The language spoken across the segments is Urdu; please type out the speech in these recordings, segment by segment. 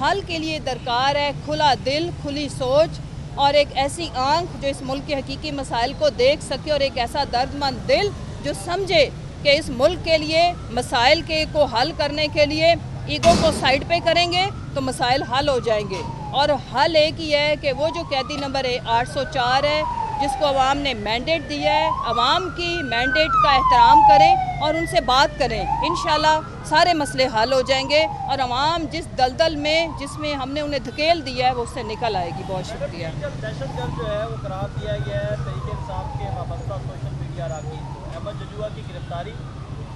حل کے لیے درکار ہے کھلا دل، کھلی سوچ اور ایک ایسی آنکھ جو اس ملک کے حقیقی مسائل کو دیکھ سکے، اور ایک ایسا درد مند دل جو سمجھے کہ اس ملک کے لیے مسائل کو حل کرنے کے لیے ایگو کو سائیڈ پہ کریں گے تو مسائل حل ہو جائیں گے۔ اور حل ایک ہی ہے کہ وہ جو قیدی نمبر 804 ہے جس کو عوام نے مینڈیٹ دیا ہے، عوام کی مینڈیٹ کا احترام کریں اور ان سے بات کریں، انشاءاللہ سارے مسئلے حل ہو جائیں گے اور عوام جس دلدل میں جس میں ہم نے انہیں دھکیل دیا ہے وہ اس سے نکل آئے گی۔ بہت شکریہ۔ دہشت گرد جو ہے وہ قرار دیا گیا ہے تحریک انصاف کے وابستہ سوشل میڈیا اراکین احمد ججوہ کی گرفتاری،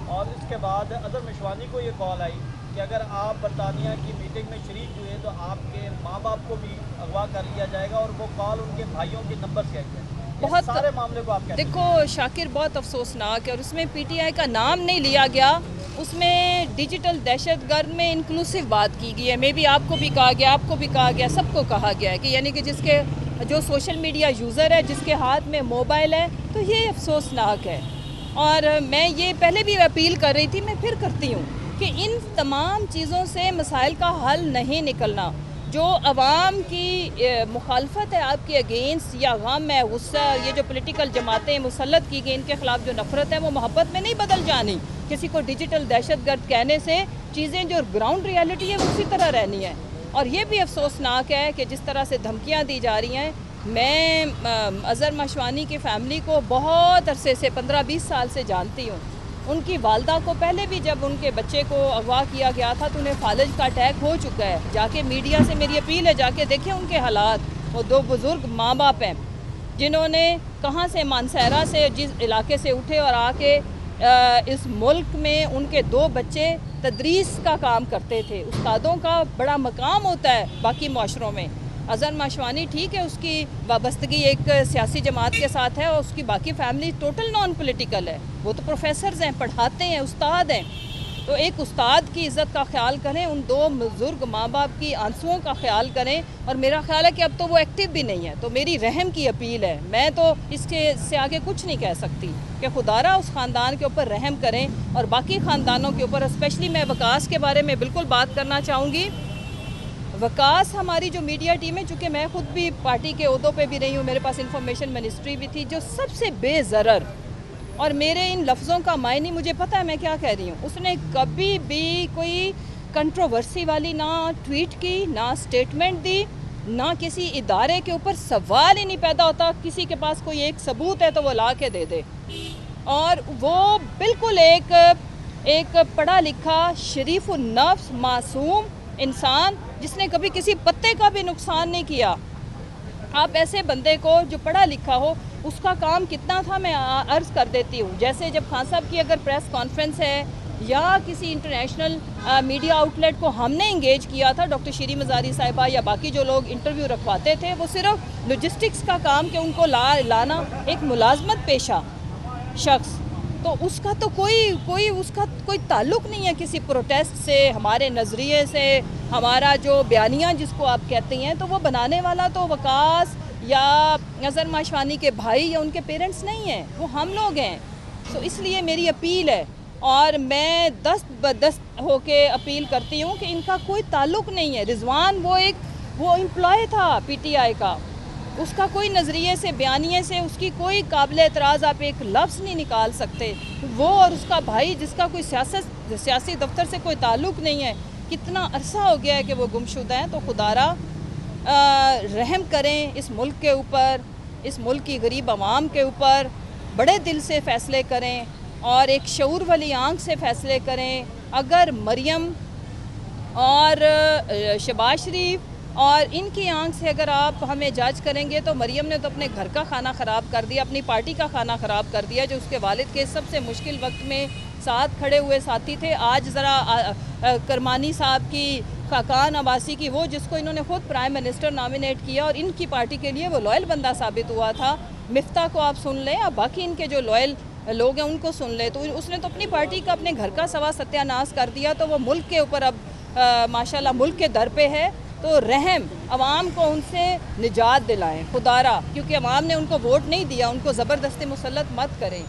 اور اس کے بعد اظہر مشوانی کو یہ کال آئی کہ اگر آپ برطانیہ کی میٹنگ میں شریک ہوئے تو آپ کے ماں باپ کو بھی اغوا کر لیا جائے گا، اور وہ کال ان کے بھائیوں کے نمبر سے آئی ہے۔ بہت سارے معاملے کو آپ کہتے ہیں؟ دیکھو شاکر، بہت افسوسناک ہے، اور اس میں پی ٹی آئی کا نام نہیں لیا گیا، اس میں ڈیجیٹل دہشت گرد میں انکلوسیو بات کی گئی ہے۔ میں بھی آپ کو بھی کہا گیا، آپ کو بھی کہا گیا، سب کو کہا گیا ہے کہ یعنی کہ جس کے جو سوشل میڈیا یوزر ہے، جس کے ہاتھ میں موبائل ہے، تو یہ افسوسناک ہے۔ اور میں یہ پہلے بھی اپیل کر رہی تھی، میں پھر کرتی ہوں کہ ان تمام چیزوں سے مسائل کا حل نہیں نکلنا۔ جو عوام کی مخالفت ہے آپ کے اگینسٹ، یا غم ہے، غصہ، یہ جو پولیٹیکل جماعتیں مسلط کی گئی ان کے خلاف جو نفرت ہے وہ محبت میں نہیں بدل جانی۔ کسی کو ڈیجیٹل دہشت گرد کہنے سے چیزیں جو گراؤنڈ ریالٹی ہے وہ اسی طرح رہنی ہے۔ اور یہ بھی افسوسناک ہے کہ جس طرح سے دھمکیاں دی جا رہی ہیں۔ میں اظہر مشوانی کی فیملی کو بہت عرصے سے 15-20 سال سے جانتی ہوں۔ ان کی والدہ کو پہلے بھی جب ان کے بچے کو اغوا کیا گیا تھا تو انہیں فالج کا اٹیک ہو چکا ہے۔ جا کے میڈیا سے میری اپیل ہے، جا کے دیکھیں ان کے حالات۔ وہ دو بزرگ ماں باپ ہیں جنہوں نے کہاں سے، مانسہرہ سے، جس علاقے سے اٹھے اور آ کے اس ملک میں ان کے 2 بچے تدریس کا کام کرتے تھے۔ استادوں کا بڑا مقام ہوتا ہے باقی معاشروں میں۔ اظہر مشوانی ٹھیک ہے، اس کی وابستگی ایک سیاسی جماعت کے ساتھ ہے، اور اس کی باقی فیملی ٹوٹل نان پولیٹیکل ہے۔ وہ تو پروفیسرز ہیں، پڑھاتے ہیں، استاد ہیں۔ تو ایک استاد کی عزت کا خیال کریں، ان 2 بزرگ ماں باپ کی آنسوؤں کا خیال کریں، اور میرا خیال ہے کہ اب تو وہ ایکٹیو بھی نہیں ہے۔ تو میری رحم کی اپیل ہے، میں تو اس کے سے آگے کچھ نہیں کہہ سکتی کہ خدا را اس خاندان کے اوپر رحم کریں، اور باقی خاندانوں کے اوپر، اسپیشلی میں وکاس کے بارے میں بالکل بات کرنا چاہوں گی۔ وکاس ہماری جو میڈیا ٹیم ہے، چونکہ میں خود بھی پارٹی کے عہدوں پہ بھی رہی ہوں، میرے پاس انفارمیشن منسٹری بھی تھی، جو سب سے بے ضرر، اور میرے ان لفظوں کا معنی مجھے پتہ ہے میں کیا کہہ رہی ہوں، اس نے کبھی بھی کوئی کنٹروورسی والی نہ ٹویٹ کی، نہ سٹیٹمنٹ دی، نہ کسی ادارے کے اوپر سوال ہی نہیں پیدا ہوتا۔ کسی کے پاس کوئی ایک ثبوت ہے تو وہ لا کے دے دے، اور وہ بالکل ایک پڑھا لکھا، شریف النفس، معصوم انسان جس نے کبھی کسی پتے کا بھی نقصان نہیں کیا۔ آپ ایسے بندے کو جو پڑھا لکھا ہو، اس کا کام کتنا تھا میں عرض کر دیتی ہوں۔ جیسے جب خان صاحب کی اگر پریس کانفرنس ہے یا کسی انٹرنیشنل میڈیا آؤٹ لیٹ کو ہم نے انگیج کیا تھا، ڈاکٹر شیریں مزاری صاحبہ یا باقی جو لوگ انٹرویو رکھواتے تھے، وہ صرف لوجسٹکس کا کام کہ ان کو لانا، ایک ملازمت پیشہ شخص، تو اس کا تو کوئی تعلق نہیں ہے کسی پروٹیسٹ سے، ہمارے نظریے سے، ہمارا جو بیانیہ جس کو آپ کہتے ہیں، تو وہ بنانے والا تو وکاس یا اظہر مشوانی کے بھائی یا ان کے پیرنٹس نہیں ہیں، وہ ہم لوگ ہیں۔ تو اس لیے میری اپیل ہے، اور میں دست بدست ہو کے اپیل کرتی ہوں کہ ان کا کوئی تعلق نہیں ہے۔ رضوان وہ امپلائی تھا پی ٹی آئی کا، اس کا کوئی نظریے سے، بیانیے سے اس کی کوئی قابل اعتراض آپ ایک لفظ نہیں نکال سکتے۔ وہ اور اس کا بھائی جس کا کوئی سیاسی دفتر سے کوئی تعلق نہیں ہے، کتنا عرصہ ہو گیا ہے کہ وہ گمشدہ ہیں۔ تو خدا را رحم کریں اس ملک کے اوپر، اس ملک کی غریب عوام کے اوپر، بڑے دل سے فیصلے کریں اور ایک شعور والی آنکھ سے فیصلے کریں۔ اگر مریم اور شہباز شریف اور ان کی آنکھ سے اگر آپ ہمیں جج کریں گے، تو مریم نے تو اپنے گھر کا کھانا خراب کر دیا، اپنی پارٹی کا کھانا خراب کر دیا، جو اس کے والد کے سب سے مشکل وقت میں ساتھ کھڑے ہوئے ساتھی تھے۔ آج ذرا کرمانی صاحب کی، خاقان عباسی کی، وہ جس کو انہوں نے خود پرائم منسٹر نامینیٹ کیا اور ان کی پارٹی کے لیے وہ لائل بندہ ثابت ہوا تھا، مفتاح کو آپ سن لیں، اور باقی ان کے جو لائل لوگ ہیں ان کو سن لیں۔ تو اس نے تو اپنی پارٹی کا، اپنے گھر کا سوا ستیہ ناش کر دیا، تو وہ ملک کے اوپر اب ماشاءاللہ ملک کے در پہ ہے۔ تو رحم، عوام کو ان سے نجات دلائیں خدا را، کیونکہ عوام نے ان کو ووٹ نہیں دیا، ان کو زبردستی مسلط مت کریں۔